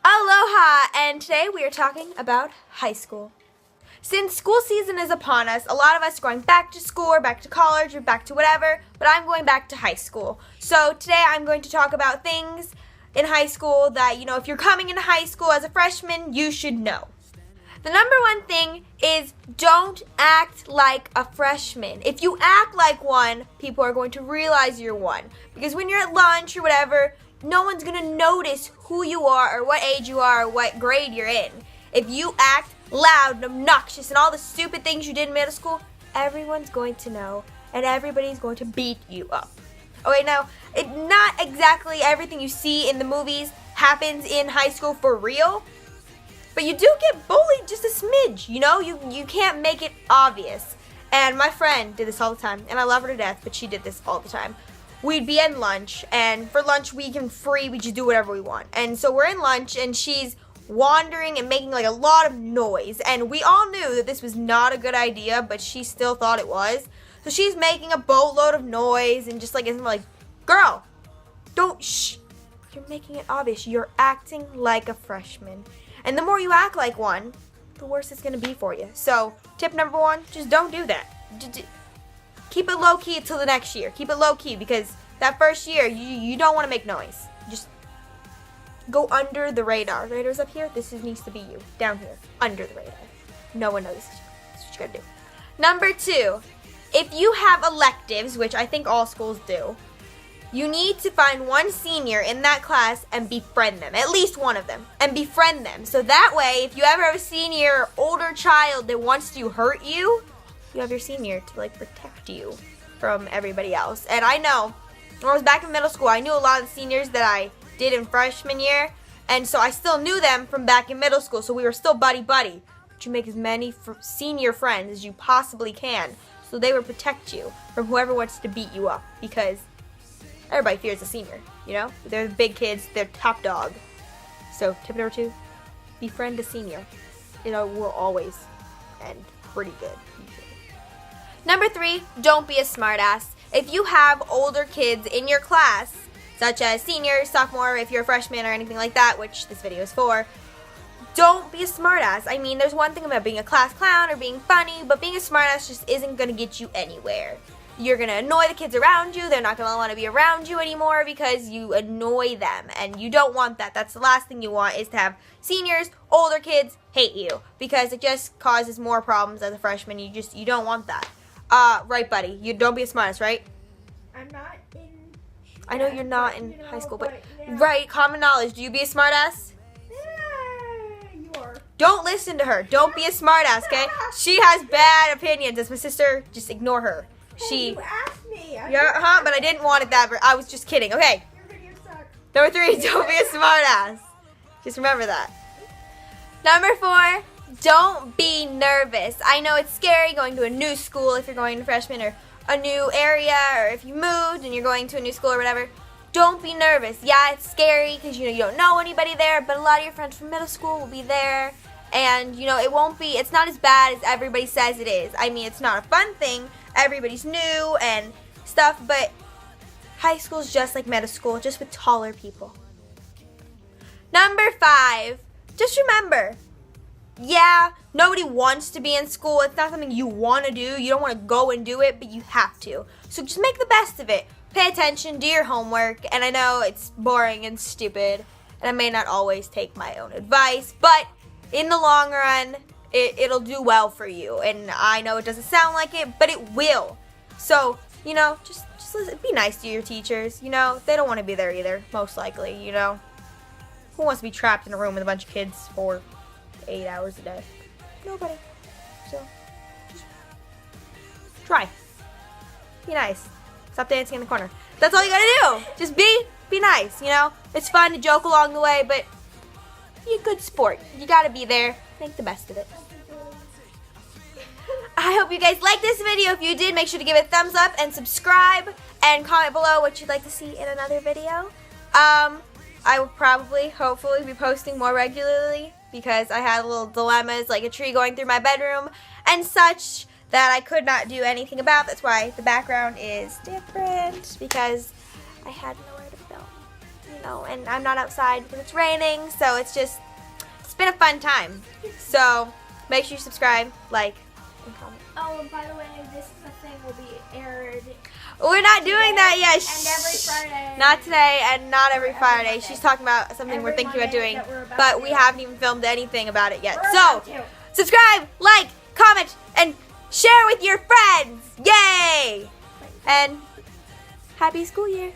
Aloha! And today we are talking about high school. Since school season is upon us, a lot of us are going back to school or back to college or back to whatever, but I'm going back to high school. So today I'm going to talk about things in high school that, if you're coming into high school as a freshman, you should know. The number one thing is don't act like a freshman. If you act like one, people are going to realize you're one. Because when you're at lunch or whatever, no one's going to notice who you are or what age you are or what grade you're in. If you act loud and obnoxious and all the stupid things you did in middle school, everyone's going to know and everybody's going to beat you up. Okay, now, not exactly everything you see in the movies happens in high school for real, but you do get bullied just a smidge, You can't make it obvious. And my friend did this all the time, and I love her to death, but she did this all the time. We'd be in lunch, and for lunch we just do whatever we want. And so we're in lunch, and she's wandering and making a lot of noise. And we all knew that this was not a good idea, but she still thought it was. So she's making a boatload of noise and just isn't like, girl, don't, shh. You're making it obvious. You're acting like a freshman. And the more you act like one, the worse it's going to be for you. So tip number one, just don't do that. Keep it low-key until the next year. Keep it low-key because that first year, you don't want to make noise. Just go under the radar. Radar's up here. This needs to be you. Down here. Under the radar. No one notices you. That's what you got to do. Number two, if you have electives, which I think all schools do, you need to find one senior in that class and befriend them. At least one of them. And befriend them. So that way, if you ever have a senior or older child that wants to hurt you, you have your senior to protect you from everybody else. And I know, when I was back in middle school, I knew a lot of the seniors that I did in freshman year. And so I still knew them from back in middle school. So we were still buddy-buddy. But you make as many senior friends as you possibly can. So they will protect you from whoever wants to beat you up. Because everybody fears a senior, They're the big kids. They're top dog. So tip number two, befriend a senior. Will always end pretty good. Number three, don't be a smartass. If you have older kids in your class, such as senior, sophomore, if you're a freshman or anything like that, which this video is for, don't be a smartass. I mean, there's one thing about being a class clown or being funny, but being a smartass just isn't going to get you anywhere. You're going to annoy the kids around you. They're not going to want to be around you anymore because you annoy them, and you don't want that. That's the last thing you want, is to have seniors, older kids hate you because it just causes more problems as a freshman. You don't want that. Right, buddy. You don't be a smartass, right? I'm not in. I know you're not in high school, but right, common knowledge. Do you be a smartass? Yeah, you are. Don't listen to her. Don't be a smartass, okay? She has bad opinions. As my sister, just ignore her. You asked me. But I didn't want it that. I was just kidding. Okay. Your videos suck. Number three, don't be a smartass. Just remember that. Number four, don't be nervous. I know it's scary going to a new school if you're going to freshman or a new area, or if you moved and you're going to a new school or whatever. Don't be nervous. Yeah, it's scary because you don't know anybody there, but a lot of your friends from middle school will be there. And it's not as bad as everybody says it is. I mean, it's not a fun thing. Everybody's new and stuff, but high school is just like middle school, just with taller people. Number five, just remember, yeah, nobody wants to be in school. It's not something you want to do. You don't want to go and do it, but you have to. So just make the best of it. Pay attention, do your homework, and I know it's boring and stupid, and I may not always take my own advice, but in the long run, it'll do well for you. And I know it doesn't sound like it, but it will. So, just listen, be nice to your teachers. They don't want to be there either, most likely, Who wants to be trapped in a room with a bunch of kids for 8 hours a day? Nobody. So, just try. Be nice. Stop dancing in the corner. That's all you gotta do. Just be nice, It's fun to joke along the way, but be a good sport. You gotta be there. Make the best of it. I hope you guys liked this video. If you did, make sure to give it a thumbs up and subscribe and comment below what you'd like to see in another video. I will probably, hopefully, be posting more regularly because I had little dilemmas like a tree going through my bedroom and such that I could not do anything about. That's why the background is different, because I had nowhere to film. Oh, and I'm not outside because it's raining, so it's been a fun time. So make sure you subscribe, like, and comment. Oh, and by the way, this thing will be aired. We're not doing that yet. And every Friday. Not today and not every Every Friday. Monday. She's talking about something we're Every thinking about Monday doing, that we're about but to we do. haven't even filmed anything about it yet. We're So about to. subscribe, like, comment, and share with your friends. Yay! And happy school year.